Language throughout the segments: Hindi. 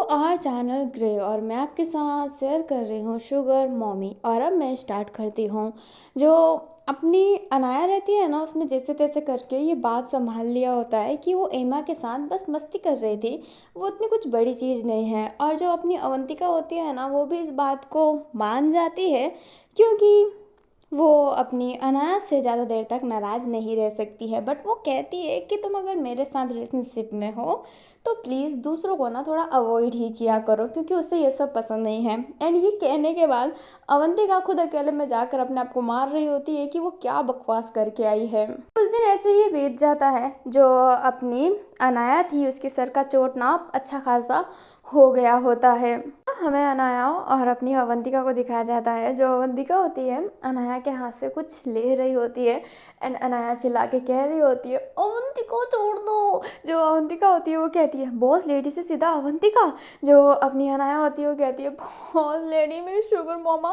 आवर चैनल ग्रे और मैं आपके साथ शेयर कर रही हूँ शुगर मॉमी। और अब मैं स्टार्ट करती हूँ। जो अपनी अनाया रहती है ना, उसने जैसे तैसे करके ये बात संभाल लिया होता है कि वो एमा के साथ बस मस्ती कर रही थी। वो इतनी कुछ बड़ी चीज़ नहीं है। और जो अपनी अवंतिका होती है ना, वो भी इस बात को मान जाती है, क्योंकि वो अपनी अनाया से ज़्यादा देर तक नाराज़ नहीं रह सकती है। बट वो कहती है कि तुम अगर मेरे साथ रिलेशनशिप में हो तो प्लीज़ दूसरों को ना थोड़ा अवॉइड ही किया करो, क्योंकि उसे ये सब पसंद नहीं है। एंड ये कहने के बाद अवंतिका खुद अकेले में जाकर अपने आप को मार रही होती है कि वो क्या बकवास करके आई है। कुछ दिन ऐसे ही बीत जाता है। जो अपनी अनाया थी, उसके सर का चोट ना अच्छा खासा हो गया होता है। हमें अनाया और अपनी अवंतिका को दिखाया जाता है। जो अवंतिका होती है, अनाया के हाथ से कुछ ले रही होती है। एंड अनाया चिल्ला के कह रही होती है, अवंतिका छोड़ दो। जो अवंतिका होती है वो कहती है, बॉस लेडी से सीधा अवंतिका। जो अपनी अनाया होती है वो कहती है, बॉस लेडी मेरी शुगर मामा,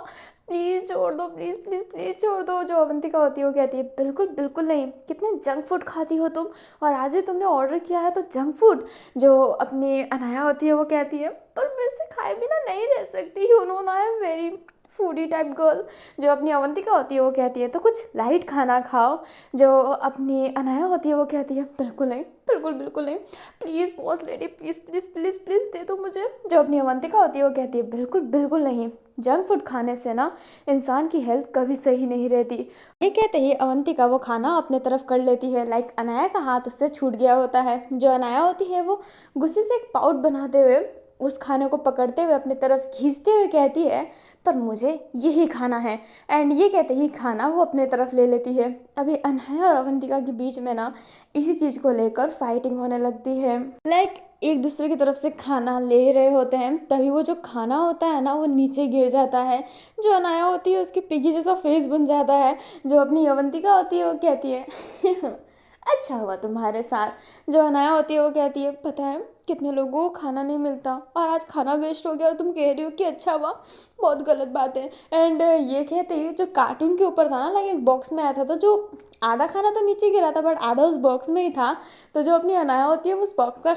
प्लीज़ छोड़ दो, प्लीज़ प्लीज़ प्लीज़ छोड़ दो। जो अवंतिका होती है वो कहती है, बिल्कुल बिल्कुल नहीं, कितने जंक फूड खाती हो तुम, और आज भी तुमने ऑर्डर किया है तो जंक फूड। जो अपनी अनाया होती है वो कहती है, पर मैं इसे खाए बिना नहीं रह सकती, you know I am very foodie type girl. जो अपनी अवंतिका होती है वो कहती है, तो कुछ लाइट खाना खाओ। जो अपनी अनाया होती है वो कहती है, बिल्कुल नहीं, बिल्कुल बिल्कुल नहीं, please boss lady, please please please please दे दो मुझे। जो अपनी अवंतिका होती है वो कहती है, बिल्कुल बिल्कुल नहीं, जंक फूड खाने से ना इंसान की हेल्थ कभी सही नहीं रहती। ये कहते ही अवंतिका वो खाना अपने तरफ कर लेती है। लाइक अनाया का हाथ उससे छूट गया होता है। जो अनाया होती है वो गुस्से से एक पाउट बनाते हुए उस खाने को पकड़ते हुए अपनी तरफ खींचते हुए कहती है, पर मुझे यही खाना है। एंड ये कहते ही खाना वो अपने तरफ ले लेती है। अभी अनाया और अवंतिका के बीच में ना इसी चीज़ को लेकर फाइटिंग होने लगती है। लाइक एक दूसरे की तरफ से खाना ले रहे होते हैं, तभी वो जो खाना होता है ना वो नीचे गिर जाता है। जो अनाया होती है उसकी पिगी जैसा फेस बन जाता है। जो अपनी अवंतिका होती है वो कहती है, अच्छा हुआ तुम्हारे साथ। जो अनाया होती है वो कहती है, पता है कितने लोगों को खाना नहीं मिलता और आज खाना वेस्ट हो गया और तुम कह रही हो कि अच्छा हुआ, बहुत गलत बात है। एंड ये कहते ही जो कार्टून के ऊपर था ना, लाइक एक बॉक्स में आया था, तो जो आधा खाना तो नीचे गिरा था बट आधा उस बॉक्स में ही था। तो जो अपनी अनाया होती है वो उस बॉक्स का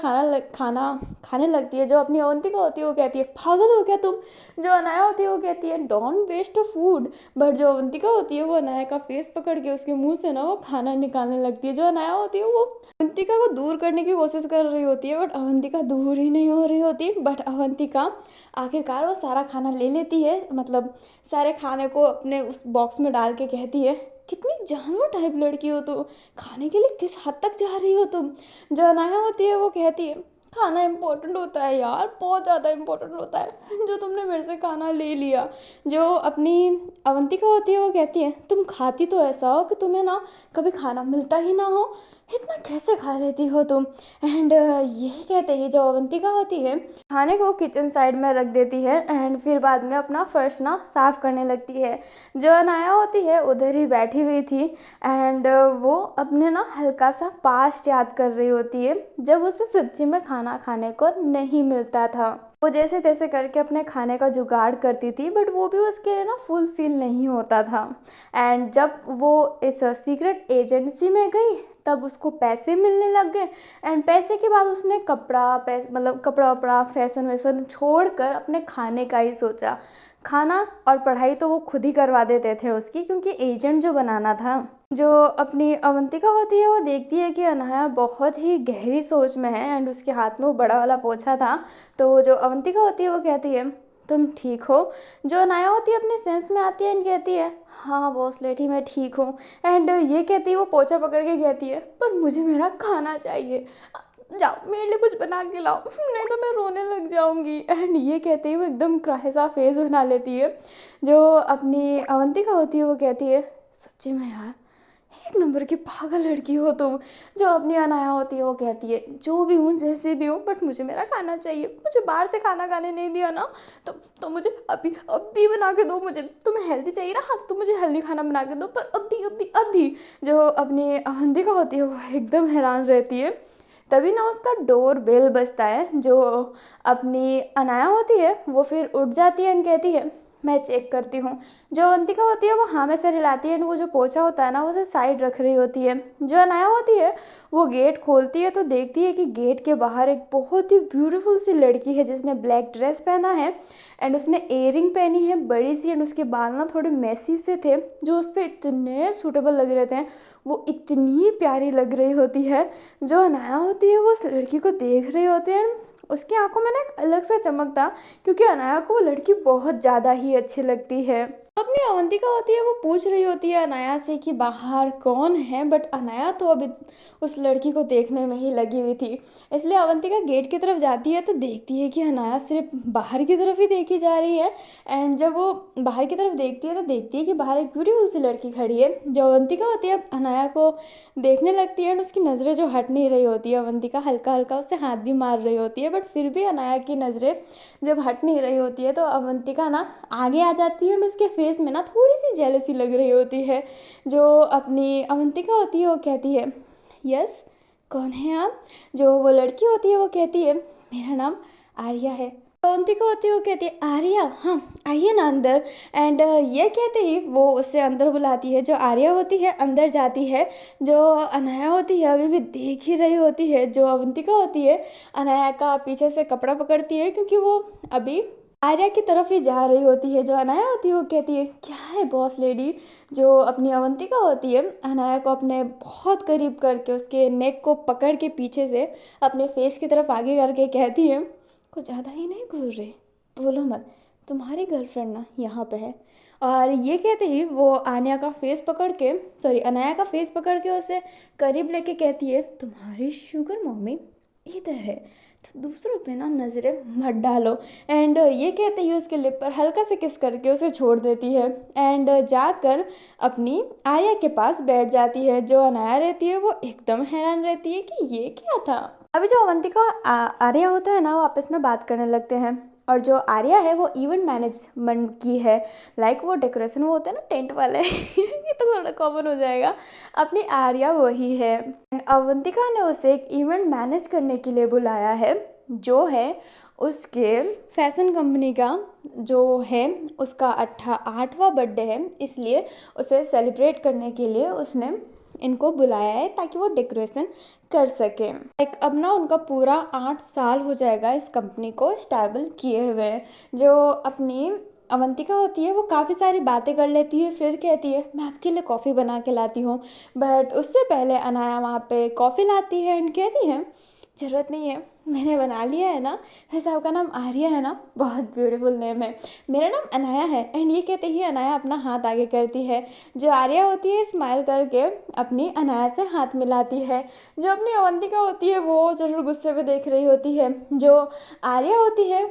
खाना खाने लगती है। जो अपनी अवंतिका होती है वो कहती है, पागल हो क्या तुम। जो अनाया होती है वो कहती है, डोंट वेस्ट फूड। बट जो अवंतिका होती है वो अनाया का फेस पकड़ के उसके मुंह से ना वो खाना निकालने लगती है। जो अनाया होती है वो अवंतिका को दूर करने की कोशिश कर रही होती है, बट अवंतिका दूर ही नहीं हो रही होती। बट अवंतिका आखिरकार वो सारा खाना ले लेती है, मतलब सारे खाने को अपने उस बॉक्स में डाल के कहती है, कितनी जानवर टाइप लड़की हो तुम, खाने के लिए किस हद तक जा रही हो तुम। जो अनाया होती है वो कहती है, खाना इम्पोर्टेंट होता है यार, बहुत ज़्यादा इम्पोर्टेंट होता है, जो तुमने मेरे से खाना ले लिया। जो अपनी अवंतिका होती है वो कहती है, तुम खाती तो ऐसा हो कि तुम्हें ना कभी खाना मिलता ही ना हो, इतना कैसे खा लेती हो तुम। एंड यही कहते ही जो अवंतिका होती है खाने को किचन साइड में रख देती है। एंड फिर बाद में अपना फर्श ना साफ करने लगती है। जो अनाया होती है उधर ही बैठी हुई थी। एंड वो अपने ना हल्का सा पास्ट याद कर रही होती है, जब उसे सच्ची में खाना खाने को नहीं मिलता था। वो जैसे तैसे करके अपने खाने का जुगाड़ करती थी, बट वो भी उसके लिए ना फुलफिल नहीं होता था। एंड जब वो इस सीक्रेट एजेंसी में गई तब उसको पैसे मिलने लग गए। एंड पैसे के बाद उसने मतलब कपड़ा वपड़ा फैशन वैसन छोड़कर अपने खाने का ही सोचा। खाना और पढ़ाई तो वो खुद ही करवा देते थे उसकी, क्योंकि एजेंट जो बनाना था। जो अपनी अवंतिका होती है वो देखती है कि अनाया बहुत ही गहरी सोच में है। एंड उसके हाथ में वो बड़ा वाला पोछा था। तो जो अवंतिका होती है वो कहती है, तुम ठीक हो। जो अनाया होती है अपने सेंस में आती है एंड कहती है, हाँ बॉस लेडी मैं ठीक हूँ। एंड ये कहती है वो पोछा पकड़ के कहती है, पर मुझे मेरा खाना चाहिए, जाओ मेरे लिए कुछ बना के लाओ, नहीं तो मैं रोने लग जाऊंगी। एंड ये कहते ही वो एकदम क्राहे सा फेस बना लेती है। जो अपनी अवंतिका होती है वो कहती है, सच्ची में यार एक नंबर की पागल लड़की हो तुम। जो अपनी अनाया होती है वो कहती है, जो भी हूँ जैसे भी हूँ बट मुझे मेरा खाना चाहिए, मुझे बाहर से खाना खाने नहीं दिया ना, तो मुझे अभी अभी बना के दो। मुझे तुम्हें हेल्दी चाहिए ना, हाँ तो तुम मुझे हेल्दी खाना बना के दो, पर अभी अभी अभी। जो अपनी अवंतिका होती है वो एकदम हैरान रहती है। तभी ना उसका डोर बेल बजता है। जो अपनी अनाया होती है वो फिर उठ जाती है एंड कहती है, मैं चेक करती हूँ। जो अवंतिका होती है वो हाँ में सर हिलाती है एंड वो जो पोछा होता है ना वो उसे साइड रख रही होती है। जो अनाया होती है वो गेट खोलती है तो देखती है कि गेट के बाहर एक बहुत ही ब्यूटीफुल सी लड़की है जिसने ब्लैक ड्रेस पहना है एंड उसने इयररिंग पहनी है बड़ी सी, एंड उसके बाल ना थोड़े मेसी से थे जो उस पर इतने सूटेबल लग रहे थे। वो इतनी प्यारी लग रही होती है। जो अनाया होती है वो उस लड़की को देख रही होती है। उसकी आंखों में ना एक अलग सा चमक था क्योंकि अनाया को वो लड़की बहुत ज़्यादा ही अच्छी लगती है। अपनी अवंतिका होती है वो पूछ रही होती है अनाया से कि बाहर कौन है, बट अनाया तो अभी उस लड़की को देखने में ही लगी हुई थी। इसलिए अवंतिका गेट की तरफ जाती है तो देखती है कि अनाया सिर्फ बाहर की तरफ ही देखी जा रही है। एंड जब वो बाहर की तरफ देखती है तो देखती है कि बाहर एक ब्यूटीफुल सी लड़की खड़ी है। जो अवंतिका होती है अनाया को देखने लगती है एंड उसकी नज़रें जो हट नहीं रही होती है, अवंतिका हल्का हल्का उससे हाथ भी मार रही होती है, बट फिर भी अनाया की नज़रें जब हट नहीं रही होती है तो अवंतिका ना आगे आ जाती है और उसके फेस में ना थोड़ी सी जेलसी लग रही होती है। जो अपनी अवंतिका होती है वो कहती है यस कौन है आप। जो वो लड़की होती है वो कहती है मेरा नाम आर्या है। अवंतिका होती है वो कहती है आर्या, हाँ आइए ना अंदर। एंड ये कहते ही वो उससे अंदर बुलाती है। जो आर्या होती है अंदर जाती है। जो अनाया होती है अभी भी देख ही रही होती है। जो अवंतिका होती है अनाया का पीछे से कपड़ा पकड़ती है क्योंकि वो अभी आर्या की तरफ ही जा रही होती है। जो अनाया होती है वो कहती है क्या है बॉस लेडी। जो अपनी अवंतिका होती है अनाया को अपने बहुत करीब करके उसके नेक को पकड़ के पीछे से अपने फेस की तरफ आगे करके कहती है कुछ ज़्यादा ही नहीं घूर रहे, बोलो मत, तुम्हारी गर्लफ्रेंड ना यहाँ पे है। और ये कहते ही वो आन्या का फेस पकड़ के अनाया का फेस पकड़ के उसे करीब लेके कहती है तुम्हारी शुगर मम्मी इधर है तो दूसरों पे ना नज़रें मत डालो। एंड ये कहते ही उसके लिप पर हल्का से किस करके उसे छोड़ देती है एंड जाकर अपनी आर्या के पास बैठ जाती है। जो अनाया रहती है वो एकदम हैरान रहती है कि ये क्या था। अभी जो अवंतिका आर्या होता है ना वो आपस में बात करने लगते हैं। और जो आर्या है वो इवेंट मैनेजमेंट की है, लाइक वो डेकोरेशन वो होते हैं ना टेंट वाले ये तो थोड़ा कॉमन हो जाएगा। अपनी आर्या वही है। अवंतिका ने उसे एक इवेंट मैनेज करने के लिए बुलाया है जो है उसके फैशन कंपनी का जो है उसका 8वां बर्थडे है, इसलिए उसे सेलिब्रेट करने के लिए उसने इनको बुलाया है ताकि वो डेकोरेशन कर सके। लाइक अब ना उनका पूरा 8 साल हो जाएगा इस कंपनी को स्टेबल किए हुए। जो अपनी अवंतिका होती है वो काफ़ी सारी बातें कर लेती है, फिर कहती है मैं आपके लिए कॉफ़ी बना के लाती हूँ। बट उससे पहले अनाया वहाँ पे कॉफ़ी लाती है एंड कहती है ज़रूरत नहीं है, मैंने बना लिया है ना। वैसे आपका नाम आर्या है ना, बहुत ब्यूटीफुल नेम है। मेरा नाम अनाया है। एंड ये कहते ही अनाया अपना हाथ आगे करती है। जो आर्या होती है स्माइल करके अपनी अनाया से हाथ मिलाती है। जो अपनी अवंतिका होती है वो ज़रूर गुस्से में देख रही होती है। जो आर्या होती है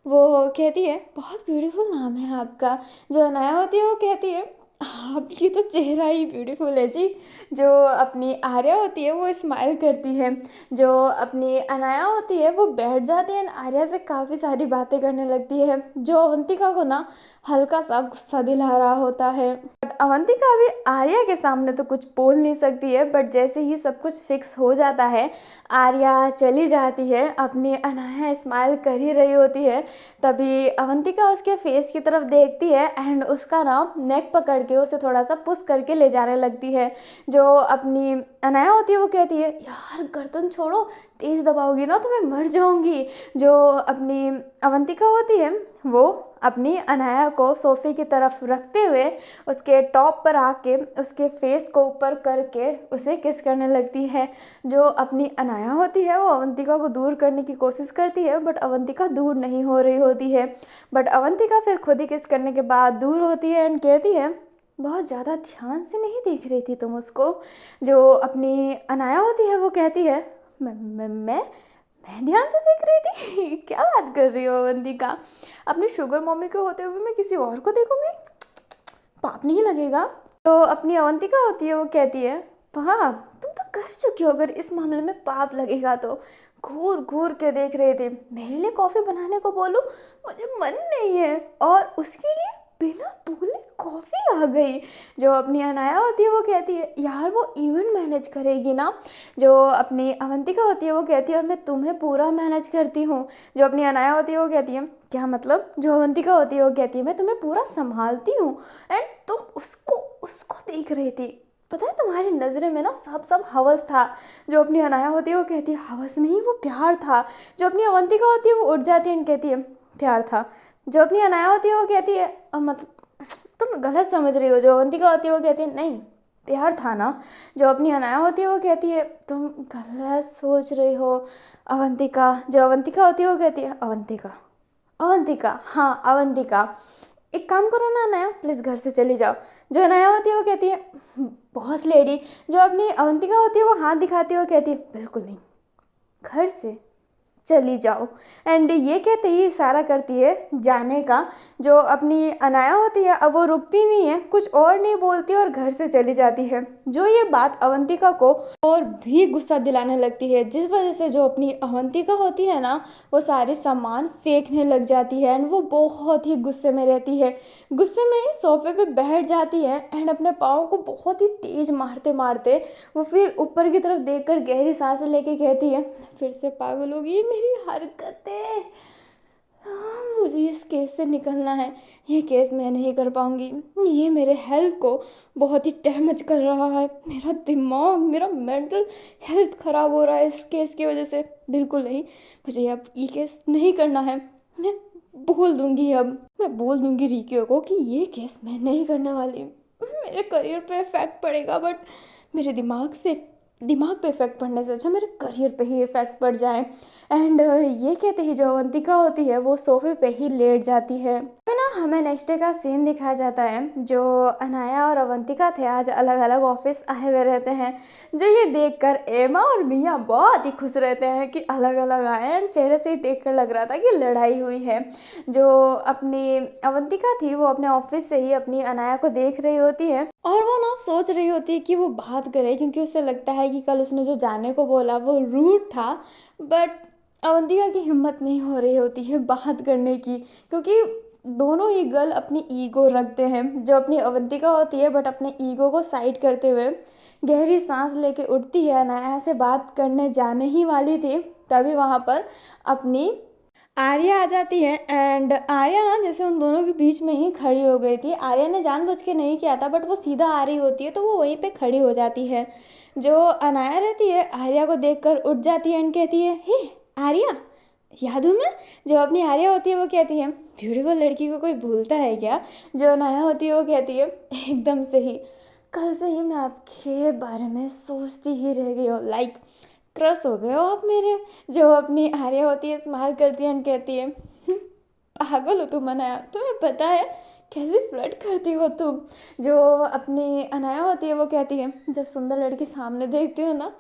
वो कहती है बहुत ब्यूटीफुल नाम है आपका। जो अनाया होती है वो कहती है आपकी तो चेहरा ही ब्यूटीफुल है जी। जो अपनी आर्या होती है वो स्माइल करती है। जो अपनी अनाया होती है वो बैठ जाती है आर्या से काफ़ी सारी बातें करने लगती है। जो अवंतिका को ना हल्का सा गुस्सा दिला रहा होता है, बट अवंतिका अभी आर्या के सामने तो कुछ बोल नहीं सकती है। बट जैसे ही सब कुछ फिक्स हो जाता है आर्या चली जाती है। अपनी अनाया स्माइल कर ही रही होती है तभी अवंतिका उसके फेस की तरफ देखती है एंड उसका ना नेक पकड़ के उसे थोड़ा सा पुश करके ले जाने लगती है। जो अपनी अनाया होती है वो कहती है यार गर्दन छोड़ो, तेज दबाओगी ना तो मैं मर जाऊंगी। जो अपनी अवंतिका होती है वो अपनी अनाया को सोफ़े की तरफ रखते हुए उसके टॉप पर आके उसके फेस को ऊपर करके उसे किस करने लगती है। जो अपनी अनाया होती है वो अवंतिका को दूर करने की कोशिश करती है बट अवंतिका दूर नहीं हो रही होती है। बट अवंतिका फिर खुद ही किस करने के बाद दूर होती है एंड कहती है बहुत ज़्यादा ध्यान से नहीं देख रही थी तुम उसको। जो अपनी अनाया होती है वो कहती है मैं ध्यान से देख रही थी क्या बात कर रही हो अवंतिका, अपनी शुगर मम्मी के होते हुए मैं किसी और को देखूंगी, पाप नहीं लगेगा। तो अपनी अवंतिका होती है वो कहती है पाप तुम तो कर चुकी हो, अगर इस मामले में पाप लगेगा तो घूर घूर के देख रहे थे। मेरे लिए कॉफ़ी बनाने को बोलूं मुझे मन नहीं है और उसके लिए बिना बोले कॉफ़ी आ गई। जो अपनी अनाया होती है वो कहती है यार वो इवेंट मैनेज करेगी ना। जो अपनी अवंतिका होती है वो कहती है और मैं तुम्हें पूरा मैनेज करती हूँ। जो अपनी अनाया होती है वो कहती है क्या मतलब। जो अवंतिका होती है वो कहती है मैं तुम्हें पूरा संभालती हूँ। एंड तुम उसको उसको देख रही थी। पता है तुम्हारी नज़रें में ना सब हवस था। जो अपनी अनाया होती है वो कहती है हवस नहीं वो प्यार था। जो अपनी अवंतिका होती है वो उठ जाती है एंड कहती है प्यार था। जो अपनी अनाया होती है वो कहती है मतलब तुम गलत समझ रही हो। जो अवंतिका होती है वो कहती है नहीं प्यार था ना। जो अपनी अनाया होती है वो कहती है तुम गलत सोच रही हो अवंतिका। जो अवंतिका होती है वो कहती है अवंतिका अवंतिका हाँ अवंतिका एक काम करो ना अनाया प्लीज़ घर से चली जाओ। जो अनाया होती है वो कहती है बॉस लेडी। जो अपनी अवंतिका होती है वो हाथ दिखाती है वो कहती है बिल्कुल नहीं घर से चली जाओ। एंड ये कहते ही इशारा करती है जाने का। जो अपनी अनाया होती है अब वो रुकती नहीं है कुछ और नहीं बोलती और घर से चली जाती है। जो ये बात अवंतिका को और भी गुस्सा दिलाने लगती है जिस वजह से जो अपनी अवंतिका होती है ना वो सारे सामान फेंकने लग जाती है एंड वो बहुत ही गुस्से में रहती है। गुस्से में ही सोफे पे बैठ जाती है एंड अपने पाँव को बहुत ही तेज मारते मारते वो फिर ऊपर की तरफ देखकर गहरी सांसें लेके कहती है फिर से पागल होगी ये मेरी हरकतें। मुझे इस केस से निकलना है। ये केस मैं नहीं कर पाऊंगी। ये मेरे हेल्थ को बहुत ही डैमेज कर रहा है। मेरा दिमाग मेरा मेंटल हेल्थ ख़राब हो रहा है इस केस की वजह से। बिल्कुल नहीं मुझे अब ये केस नहीं करना है। मैं बोल दूंगी अब मैं बोल दूंगी रिकियो को कि ये केस मैं नहीं करने वाली। मेरे करियर पे इफ़ेक्ट पड़ेगा बट मेरे दिमाग पे इफ़ेक्ट पड़ने से अच्छा मेरे करियर पे ही इफ़ेक्ट पड़ जाए। एंड ये कहते ही जो अवंतिका होती है वो सोफे पे ही लेट जाती है। तो ना हमें नेक्स्ट डे का सीन दिखाया जाता है। जो अनाया और अवंतिका थे आज अलग अलग ऑफिस आए हुए रहते हैं। जो ये देखकर एमा और मिया बहुत ही खुश रहते हैं कि अलग अलग आए एंड चेहरे से ही देखकर लग रहा था कि लड़ाई हुई है। जो अपनी अवंतिका थी वो अपने ऑफिस से ही अपनी अनाया को देख रही होती है और वो ना सोच रही होती है कि वो बात करे क्योंकि उसे लगता है कि कल उसने जो जाने को बोला वो रूड था। बट अवंतिका की हिम्मत नहीं हो रही होती है बात करने की क्योंकि दोनों ही गर्ल अपनी ईगो रखते हैं। जो अपनी अवंतिका होती है बट अपने ईगो को साइड करते हुए गहरी सांस लेके उठती है अनाया से बात करने जाने ही वाली थी। तभी वहाँ पर अपनी आर्या आ जाती है एंड आर्या ना जैसे उन दोनों के बीच में ही खड़ी हो गई थी। आर्या ने जानबूझ के नहीं किया था बट वो सीधा आ रही होती है तो वो वहीं पे खड़ी हो जाती है। जो अनाया रहती है आर्या को देखकर उठ जाती है एंड कहती है हे आर्या याद हूँ मैं। जो अपनी आर्या होती है वो कहती है ब्यूटीफुल लड़की को कोई भूलता है क्या। जो अनाया होती है वो कहती है एकदम से ही कल से ही मैं आपके बारे में सोचती ही रह गई हूँ लाइक क्रश हो गए हो आप मेरे। जो अपनी आर्या होती है स्माइल करती है एंड कहती है पागल हो तुम अनाया तुम्हें पता है कैसे फ्लर्ट करती हो तुम। जो अपनी अनाया होती है वो कहती है जब सुंदर लड़की सामने देखती हो ना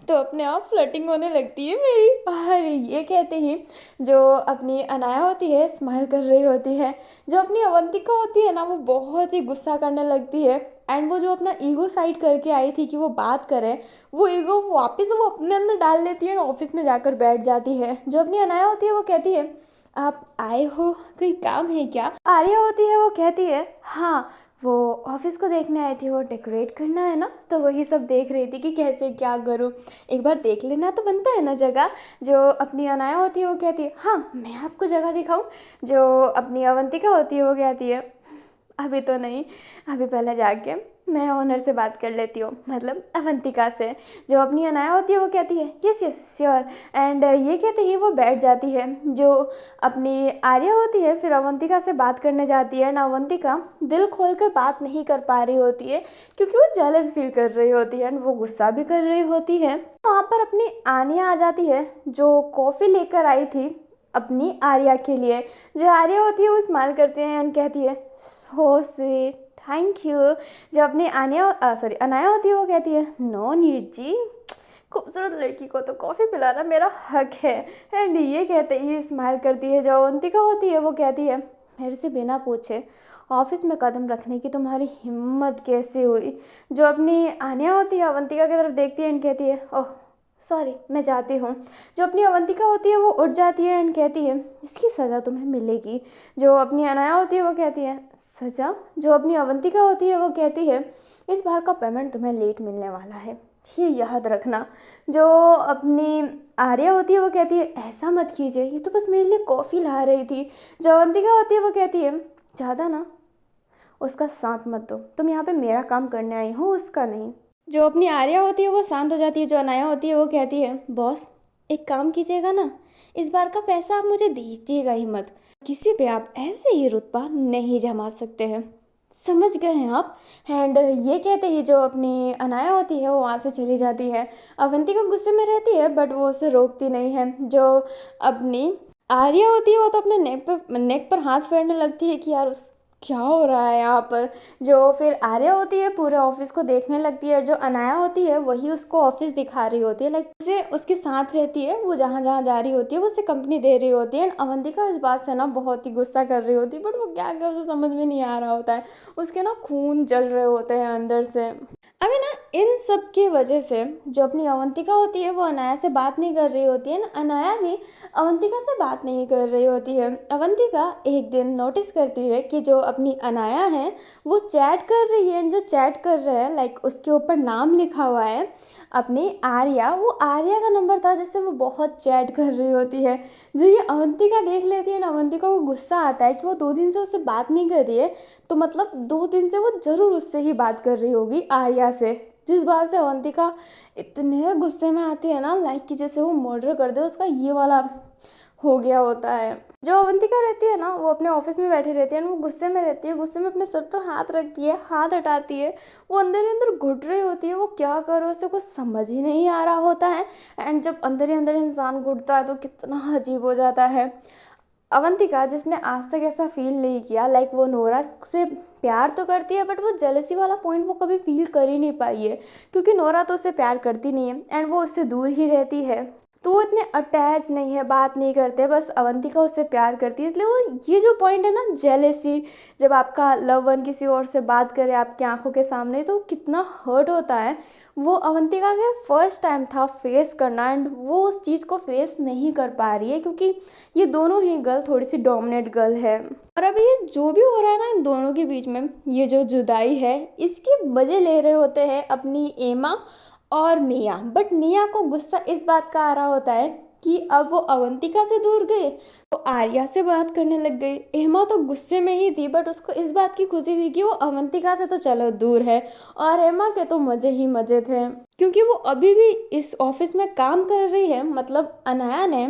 तो अपने आप फ्लर्टिंग होने लगती है मेरी। अरे ये कहते ही जो अपनी अनाया होती है स्माइल कर रही होती है। जो अपनी अवंतिका होती है ना वो बहुत ही गुस्सा करने लगती है एंड वो जो अपना ईगो साइड करके आई थी कि वो बात करे वो ईगो वापस वो अपने अंदर डाल लेती है और ऑफिस में जाकर बैठ जाती है। जो अपनी अनाया होती है वो कहती है आप आए हो कोई काम है क्या। आर्या होती है वो कहती है हाँ वो ऑफिस को देखने आई थी वो डेकोरेट करना है ना तो वही सब देख रही थी कि कैसे क्या करूँ एक बार देख लेना तो बनता है ना जगह। जो अपनी अनाया होती है वो कहती है हाँ मैं आपको जगह दिखाऊं। जो अपनी अवंतिका होती है वो कहती है अभी तो नहीं अभी पहले जाके मैं ओनर से बात कर लेती हूँ मतलब अवंतिका से। जो अपनी अनाया होती है वो कहती है यस यस श्योर एंड ये कहते ही वो बैठ जाती है। जो अपनी आर्या होती है फिर अवंतिका से बात करने जाती है ना अवंतिका दिल खोल कर बात नहीं कर पा रही होती है क्योंकि वो जेलस फील कर रही होती है एंड वो गुस्सा भी कर रही होती है। वहाँ पर अपनी आनिया आ जाती है जो कॉफ़ी लेकर आई थी अपनी आर्या के लिए। जो आर्या होती है वो स्माइल करती है एंड कहती है सो स्वीट थैंक यू। जो अपनी अनाया होती है वो कहती है नो नीड जी खूबसूरत लड़की को तो कॉफ़ी पिलाना मेरा हक है। एंड ये कहते ही स्माइल करती है। जो अवंतिका होती है वो कहती है मेरे से बिना पूछे ऑफिस में कदम रखने की तुम्हारी हिम्मत कैसे हुई। जो अपनी आन्या होती है अवंतिका की तरफ देखती है एंड कहती है ओह सॉरी, मैं जाती हूँ। जो अपनी अवंतिका होती है वो उठ जाती है एंड कहती है, इसकी सज़ा तुम्हें मिलेगी। जो अपनी अनाया होती है वो कहती है, सज़ा? जो अपनी अवंतिका होती है वो कहती है, इस बार का पेमेंट तुम्हें लेट मिलने वाला है, ये याद रखना। जो अपनी आर्या होती है वो कहती है, ऐसा मत कीजिए, ये तो बस मेरे लिए कॉफ़ी ला रही थी। जो अवंतिका होती है वो कहती है, ज़्यादा ना उसका साथ मत दो, तुम यहाँ पे मेरा काम करने आई हो, उसका नहीं। जो अपनी आर्या होती है वो शांत हो जाती है। जो अनाया होती है वो कहती है, बॉस एक काम कीजिएगा ना, इस बार का पैसा आप मुझे दीजिएगा ही मत, किसी पे आप ऐसे ही रुतबा नहीं जमा सकते हैं, समझ गए हैं आप? एंड ये कहते ही जो अपनी अनाया होती है वो वहाँ से चली जाती है। अवंतिका गुस्से में रहती है बट वो उसे रोकती नहीं है। जो अपनी आर्या होती है वो तो अपने नेक पर हाथ फेरने लगती है कि यार उस क्या हो रहा है यहाँ पर। जो फिर आर्या होती है पूरे ऑफिस को देखने लगती है। जो अनाया होती है वही उसको ऑफिस दिखा रही होती है, लाइक उसे उसके साथ रहती है, वो जहाँ जहाँ जा रही होती है वो उसे कंपनी दे रही होती है। एंड अवंतिका इस बात से ना बहुत ही गुस्सा कर रही होती है बट वो क्या करे उसे समझ में नहीं आ रहा होता है, उसके ना खून जल रहे होते हैं अंदर से। अभी ना इन सब की वजह से जो अपनी अवंतिका होती है वो अनाया से बात नहीं कर रही होती है ना, अनाया भी अवंतिका से बात नहीं कर रही होती है। अवंतिका एक दिन नोटिस करती है कि जो अपनी अनाया है वो चैट कर रही है, जो चैट कर रहे हैं लाइक उसके ऊपर नाम लिखा हुआ है अपनी आर्या, वो आर्या का नंबर था जिससे वो बहुत चैट कर रही होती है। जो ये अवंतिका देख लेती है ना, अवंतिका को गुस्सा आता है कि वो 2 दिन से उससे बात नहीं कर रही है, तो मतलब 2 दिन से वो ज़रूर उससे ही बात कर रही होगी आर्या से। जिस बात से अवंतिका इतने गुस्से में आती है ना, लाइक कि जैसे वो मर्डर कर दे, उसका ये वाला हो गया होता है। जो अवंतिका रहती है ना वो अपने ऑफिस में बैठी रहती है, वो गुस्से में रहती है, गुस्से में अपने सर पर हाथ रखती है, हाथ हटाती है, वो अंदर ही अंदर घुट रही होती है, वो क्या करो उसे कुछ समझ ही नहीं आ रहा होता है। एंड जब अंदर ही अंदर इंसान घुटता है तो कितना अजीब हो जाता है। अवंतिका जिसने आज तक ऐसा फील नहीं किया, लाइक वो नोरा से प्यार तो करती है बट वो जेलसी वाला पॉइंट वो कभी फील कर ही नहीं पाई है, क्योंकि नोरा तो उसे प्यार करती नहीं है एंड वो उससे दूर ही रहती है, तो वो इतने अटैच नहीं है, बात नहीं करते, बस अवंतिका उससे प्यार करती है। इसलिए वो ये जो पॉइंट है ना जेलेसी, जब आपका लव वन किसी और से बात करे आपकी आंखों के सामने तो कितना हर्ट होता है, वो अवंतिका के फर्स्ट टाइम था फेस करना एंड वो उस चीज़ को फेस नहीं कर पा रही है, क्योंकि ये दोनों ही गर्ल थोड़ी सी डोमिनेट गर्ल है। और अभी ये जो भी हो रहा है ना इन दोनों के बीच में, ये जो जुदाई है इसके मजे ले रहे होते हैं अपनी एमा और मिया, बट मिया को गुस्सा इस बात का आ रहा होता है कि अब वो अवंतिका से दूर गए तो आर्या से बात करने लग गई। एमा तो गुस्से में ही थी बट उसको इस बात की खुशी थी कि वो अवंतिका से तो चलो दूर है, और एमा के तो मजे ही मजे थे, क्योंकि वो अभी भी इस ऑफिस में काम कर रही है, मतलब अनाया ने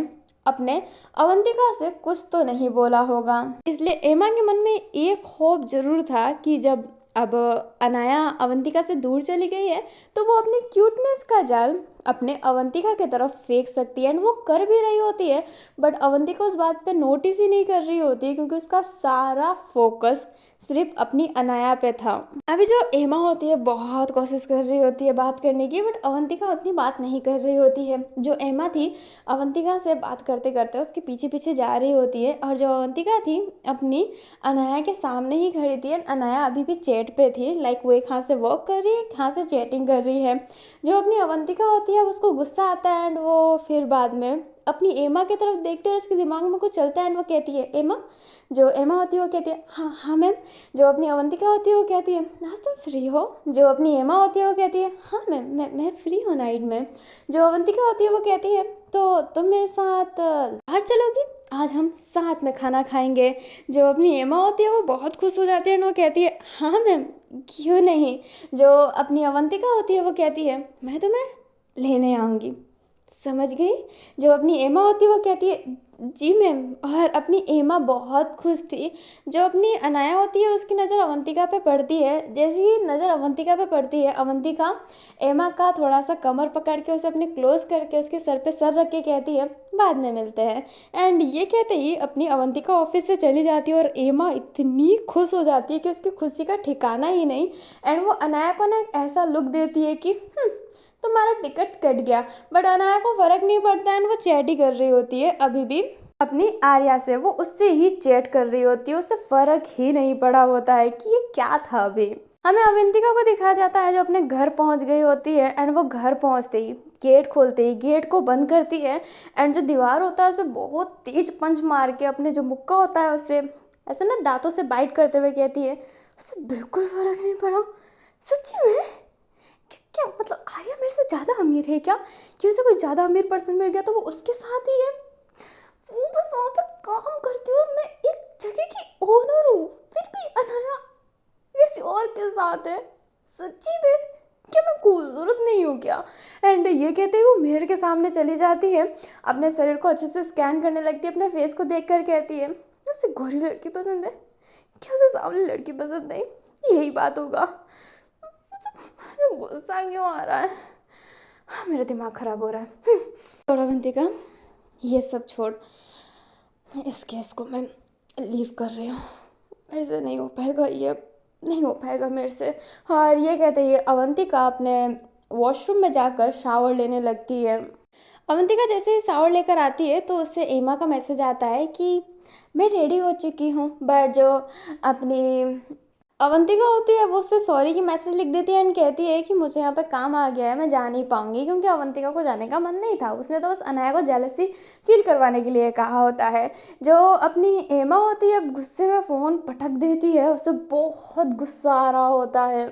अपने अवंतिका से कुछ तो नहीं बोला होगा। इसलिए एमा के मन में एक खौफ जरूर था कि जब अब अनाया अवंतिका से दूर चली गई है तो वो अपनी क्यूटनेस का जाल अपने अवंतिका की तरफ फेंक सकती है एंड वो कर भी रही होती है, बट अवंतिका उस बात पे नोटिस ही नहीं कर रही होती है क्योंकि उसका सारा फोकस सिर्फ अपनी अनाया पे था। अभी जो एमा होती है बहुत कोशिश कर रही होती है बात करने की, बट अवंतिका उतनी बात नहीं कर रही होती है। जो एमा थी अवंतिका से बात करते करते उसके पीछे पीछे जा रही होती है, और जो अवंतिका थी अपनी अनाया के सामने ही खड़ी थी एंड अनाया अभी भी चैट पे थी, लाइक वो एक हाथ से वर्क कर रही है एक हाथ से चैटिंग कर रही है। जो अपनी अवंतिका होती है उसको गुस्सा आता है एंड वो फिर बाद में अपनी एमा की तरफ देखते हुए उसके दिमाग में कुछ चलता है एंड वो कहती है एमा। जो एमा होती है वो कहती है हाँ हाँ मैम। जो अपनी अवंतिका होती है वो कहती है आज तुम फ्री हो। जो अपनी एमा होती है वो कहती है हाँ मैम मैं फ्री हूँ नाइट में। जो अवंतिका होती है वो कहती है तो तुम मेरे साथ बाहर चलोगी, आज हम साथ में खाना खाएंगे। जो अपनी एमा होती है वो बहुत खुश हो जाती है और वो कहती है हाँ मैम क्यों नहीं। जो अपनी अवंतिका होती है वो कहती है मैं तुम्हें लेने आऊँगी, समझ गई। जो अपनी एमा होती है वो कहती है जी मैम, और अपनी एमा बहुत खुश थी। जो अपनी अनाया होती है उसकी नज़र अवंतिका पे पड़ती है, जैसे ही नज़र अवंतिका पे पड़ती है अवंतिका एमा का थोड़ा सा कमर पकड़ के उसे अपने क्लोज करके उसके सर पे सर रख के कहती है बाद में मिलते हैं। एंड ये कहते ही अपनी अवंतिका ऑफिस से चली जाती है और एमा इतनी खुश हो जाती है कि उसकी खुशी का ठिकाना ही नहीं। एंड वो अनाया को ना एक ऐसा लुक देती है कि तुम्हारा टिकट कट गया, बट अनाया को फर्क नहीं पड़ता है, वो चैट ही कर रही होती है अभी भी अपनी आर्या से, वो उससे ही चैट कर रही होती है, उसे फर्क ही नहीं पड़ा होता है कि ये क्या था अभी। हमें अवंतिका को दिखाया जाता है जो अपने घर पहुंच गई होती है, एंड वो घर पहुंचते ही गेट खोलते ही गेट को बंद करती है, एंड जो दीवार होता है उस पर बहुत तेज पंच मार के अपने जो मुक्का होता है उससे ऐसे ना दांतों से बाइट करते हुए कहती है, उससे बिल्कुल फर्क नहीं पड़ा। सच्ची में? क्या मतलब आर्या मेरे से ज़्यादा अमीर है क्या? कि उसे कोई ज़्यादा अमीर पर्सन मिल गया तो वो उसके साथ ही है? वो बस वहाँ पे काम करती हूँ, मैं एक जगह की ओनर हूँ, फिर भी अनाया किसी और के साथ है। सच्ची में? क्या मैं खूबसूरत नहीं हूँ क्या? एंड ये कहते ही वो मिरर के सामने चली जाती है, अपने शरीर को अच्छे से स्कैन करने लगती है, अपने फेस को देख कर कहती है, उसे गोरी लड़की पसंद है क्या, उसे सामने लड़की पसंद नहीं? यही बात होगा। मुझे गुस्सा क्यों आ रहा है? मेरा दिमाग खराब हो रहा है। छोड़ अवंतिका, ये सब छोड़, इस केस को मैं लीव कर रही हूँ, मेरे से नहीं हो पाएगा ये, नहीं हो पाएगा मेरे से। हाँ, और ये कहते ही अवंतिका अपने वॉशरूम में जाकर शावर लेने लगती है। अवंतिका जैसे ही शावर लेकर आती है तो उससे एमा का मैसेज आता है कि मैं रेडी हो चुकी हूँ, बट जो अपनी अवंतिका होती है वो उससे सॉरी की मैसेज लिख देती है एंड कहती है कि मुझे यहाँ पे काम आ गया है, मैं जा नहीं पाऊंगी, क्योंकि अवंतिका को जाने का मन नहीं था, उसने तो बस अनाया को जेलसी फील करवाने के लिए कहा होता है। जो अपनी एमा होती है गुस्से में फ़ोन पटक देती है, उसे बहुत गुस्सा आ रहा होता है।